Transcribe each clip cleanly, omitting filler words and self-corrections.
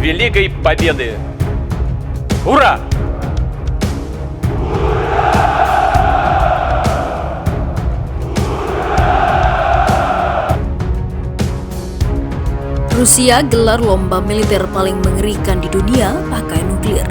великой победы! Ура! Rusia gelar lomba militer paling mengerikan di dunia pakai nuklir.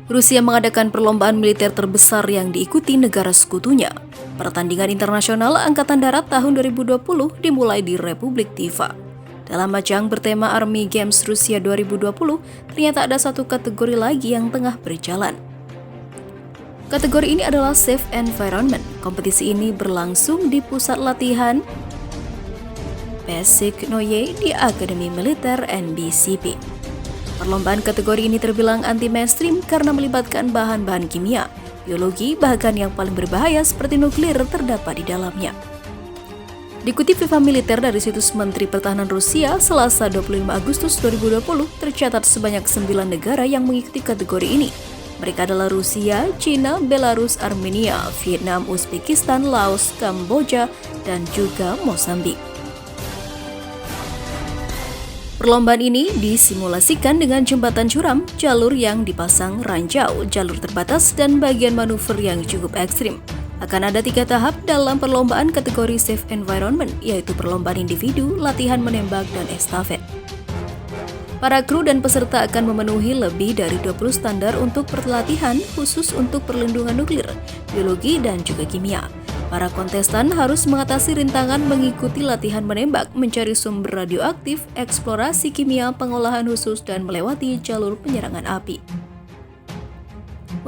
Rusia mengadakan perlombaan militer terbesar yang diikuti negara sekutunya. Pertandingan internasional Angkatan Darat tahun 2020 dimulai di Republik Tiva. Dalam ajang bertema Army Games Rusia 2020, ternyata ada satu kategori lagi yang tengah berjalan. Kategori ini adalah Safe Environment. Kompetisi ini berlangsung di pusat latihan Pesiknoye di Akademi Militer NBCP. Perlombaan kategori ini terbilang anti-mainstream karena melibatkan bahan-bahan kimia, biologi, bahkan yang paling berbahaya seperti nuklir terdapat di dalamnya. Dikutip FIFA Militer dari situs Menteri Pertahanan Rusia, Selasa 25 Agustus 2020, tercatat sebanyak 9 negara yang mengikuti kategori ini. Mereka adalah Rusia, China, Belarus, Armenia, Vietnam, Uzbekistan, Laos, Kamboja, dan juga Mozambik. Perlombaan ini disimulasikan dengan jembatan curam, jalur yang dipasang ranjau, jalur terbatas, dan bagian manuver yang cukup ekstrim. Akan ada 3 tahap dalam perlombaan kategori Safe Environment, yaitu perlombaan individu, latihan menembak, dan estafet. Para kru dan peserta akan memenuhi lebih dari 20 standar untuk pelatihan khusus untuk perlindungan nuklir, biologi, dan juga kimia. Para kontestan harus mengatasi rintangan mengikuti latihan menembak, mencari sumber radioaktif, eksplorasi kimia, pengolahan khusus, dan melewati jalur penyerangan api.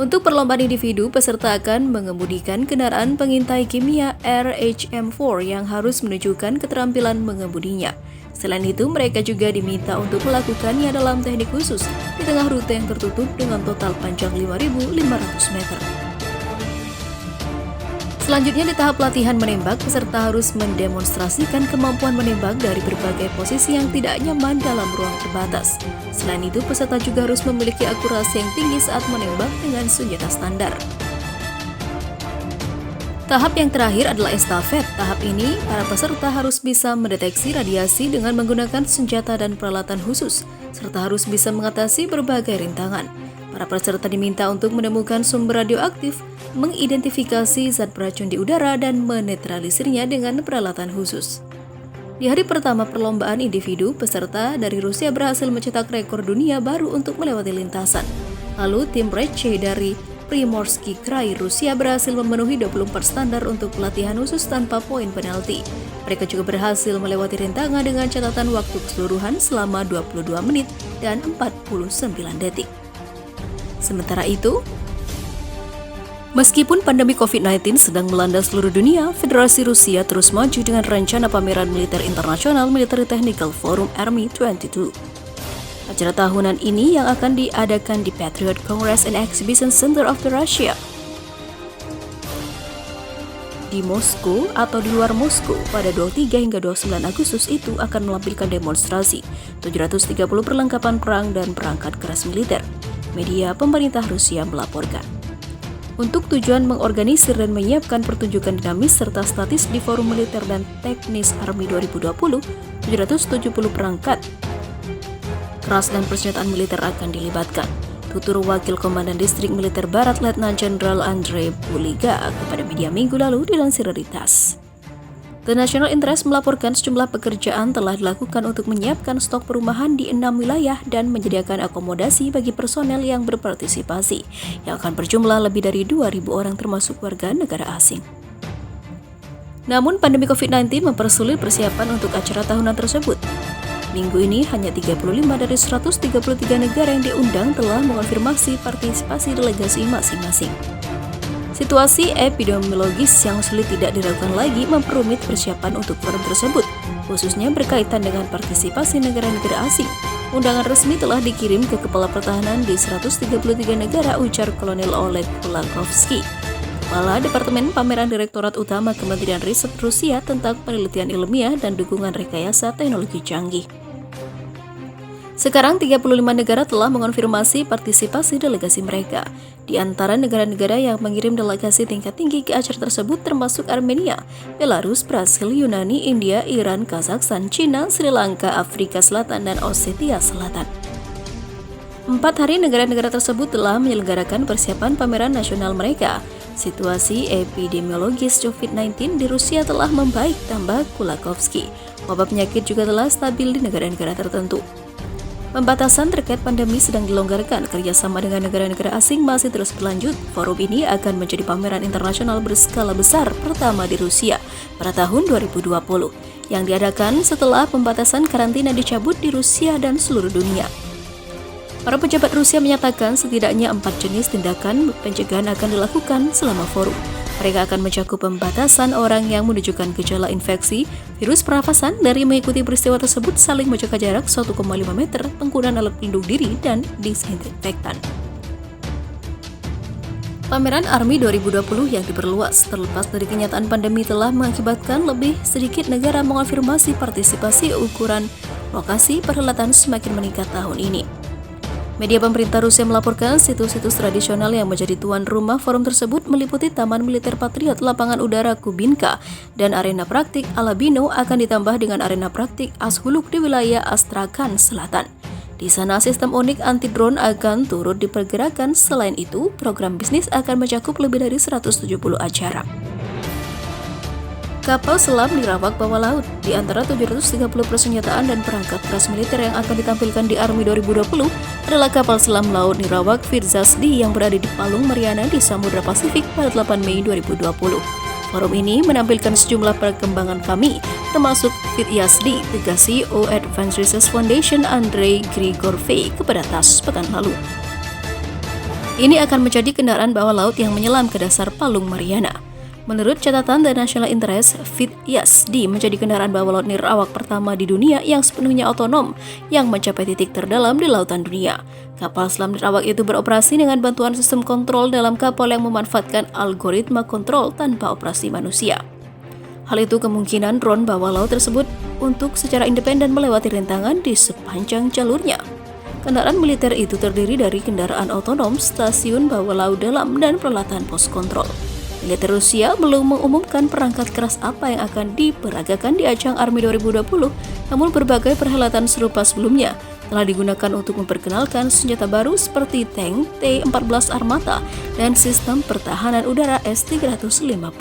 Untuk perlombaan individu, peserta akan mengemudikan kendaraan pengintai kimia RHM-4 yang harus menunjukkan keterampilan mengemudinya. Selain itu, mereka juga diminta untuk melakukannya dalam teknik khusus di tengah rute yang tertutup dengan total panjang 5.500 meter. Selanjutnya di tahap latihan menembak, peserta harus mendemonstrasikan kemampuan menembak dari berbagai posisi yang tidak nyaman dalam ruang terbatas. Selain itu, peserta juga harus memiliki akurasi yang tinggi saat menembak dengan senjata standar. Tahap yang terakhir adalah estafet. Tahap ini, para peserta harus bisa mendeteksi radiasi dengan menggunakan senjata dan peralatan khusus, serta harus bisa mengatasi berbagai rintangan. Para peserta diminta untuk menemukan sumber radioaktif, mengidentifikasi zat beracun di udara, dan menetralisirnya dengan peralatan khusus. Di hari pertama perlombaan individu, peserta dari Rusia berhasil mencetak rekor dunia baru untuk melewati lintasan. Lalu tim Red C dari Primorsky Krai Rusia berhasil memenuhi 24 standar untuk pelatihan khusus tanpa poin penalti. Mereka juga berhasil melewati rintangan dengan catatan waktu keseluruhan selama 22 menit dan 49 detik. Sementara itu, meskipun pandemi COVID-19 sedang melanda seluruh dunia, Federasi Rusia terus maju dengan rencana pameran militer internasional Military Technical Forum Army 22. Acara tahunan ini yang akan diadakan di Patriot Congress and Exhibition Center of the Russia di Moskow atau di luar Moskow pada 23 hingga 29 Agustus itu akan menampilkan demonstrasi 730 perlengkapan perang dan perangkat keras militer. Media pemerintah Rusia melaporkan. Untuk tujuan mengorganisir dan menyiapkan pertunjukan dinamis serta statis di Forum Militer dan Teknis Army 2020, 770 perangkat keras dan persenjataan militer akan dilibatkan. Tutur Wakil Komandan Distrik Militer Barat Letnan Jenderal Andrei Buliga kepada media minggu lalu dilansir dari TASS. The National Interest melaporkan sejumlah pekerjaan telah dilakukan untuk menyiapkan stok perumahan di 6 wilayah dan menyediakan akomodasi bagi personel yang berpartisipasi, yang akan berjumlah lebih dari 2.000 orang termasuk warga negara asing. Namun, pandemi COVID-19 mempersulit persiapan untuk acara tahunan tersebut. Minggu ini, hanya 35 dari 133 negara yang diundang telah mengonfirmasi partisipasi delegasi masing-masing. Situasi epidemiologis yang sulit tidak diragukan lagi memperumit persiapan untuk forum tersebut, khususnya berkaitan dengan partisipasi negara-negara asing. Undangan resmi telah dikirim ke Kepala Pertahanan di 133 negara, ujar Kolonel Oleg Kulakovsky. Kepala Departemen Pameran Direktorat Utama Kementerian Riset Rusia tentang penelitian ilmiah dan dukungan rekayasa teknologi canggih. Sekarang 35 negara telah mengonfirmasi partisipasi delegasi mereka. Di antara negara-negara yang mengirim delegasi tingkat tinggi ke acara tersebut termasuk Armenia, Belarus, Brasil, Yunani, India, Iran, Kazakhstan, Cina, Sri Lanka, Afrika Selatan, dan Ossetia Selatan. 4 hari negara-negara tersebut telah menyelenggarakan persiapan pameran nasional mereka. Situasi epidemiologis COVID-19 di Rusia telah membaik, tambah Kulakovsky. Wabah penyakit juga telah stabil di negara-negara tertentu. Pembatasan terkait pandemi sedang dilonggarkan, kerjasama dengan negara-negara asing masih terus berlanjut. Forum ini akan menjadi pameran internasional berskala besar pertama di Rusia pada tahun 2020, yang diadakan setelah pembatasan karantina dicabut di Rusia dan seluruh dunia. Para pejabat Rusia menyatakan setidaknya 4 jenis tindakan pencegahan akan dilakukan selama forum. Mereka akan mencakup pembatasan orang yang menunjukkan gejala infeksi virus pernafasan dari mengikuti peristiwa tersebut, saling menjaga jarak 1,5 meter, penggunaan alat pelindung diri, dan disinfektan. Pameran ARMY 2020 yang diperluas terlepas dari kenyataan pandemi telah mengakibatkan lebih sedikit negara mengonfirmasi partisipasi. Ukuran lokasi perhelatan semakin meningkat tahun ini. Media pemerintah Rusia melaporkan situs-situs tradisional yang menjadi tuan rumah forum tersebut meliputi Taman Militer Patriot, Lapangan Udara Kubinka, dan arena praktik Alabino akan ditambah dengan arena praktik Ashuluk di wilayah Astrakhan Selatan. Di sana sistem unik anti-drone akan turut diperkirakan. Selain itu, program bisnis akan mencakup lebih dari 170 acara. Kapal selam nirawak bawah laut. Di antara 730 persenjataan dan perangkat keras militer yang akan ditampilkan di ARMY 2020 adalah kapal selam laut nirawak Firzazdi yang berada di Palung Mariana di Samudra Pasifik pada 8 Mei 2020. Forum ini menampilkan sejumlah perkembangan kami, termasuk Firzazdi, tegas CEO Advanced Research Foundation Andrei Grigorvey kepada TASS pekan lalu. Ini akan menjadi kendaraan bawah laut yang menyelam ke dasar Palung Mariana. Menurut catatan The National Interest, Firzazdi menjadi kendaraan bawah laut nirawak pertama di dunia yang sepenuhnya otonom yang mencapai titik terdalam di lautan dunia. Kapal selam nirawak itu beroperasi dengan bantuan sistem kontrol dalam kapal yang memanfaatkan algoritma kontrol tanpa operasi manusia. Hal itu kemungkinan drone bawah laut tersebut untuk secara independen melewati rintangan di sepanjang jalurnya. Kendaraan militer itu terdiri dari kendaraan otonom, stasiun bawah laut dalam, dan peralatan pos kontrol. Militer Rusia belum mengumumkan perangkat keras apa yang akan diperagakan di ajang ARMY 2020, namun berbagai perhelatan serupa sebelumnya telah digunakan untuk memperkenalkan senjata baru seperti tank T-14 Armata dan sistem pertahanan udara S-350.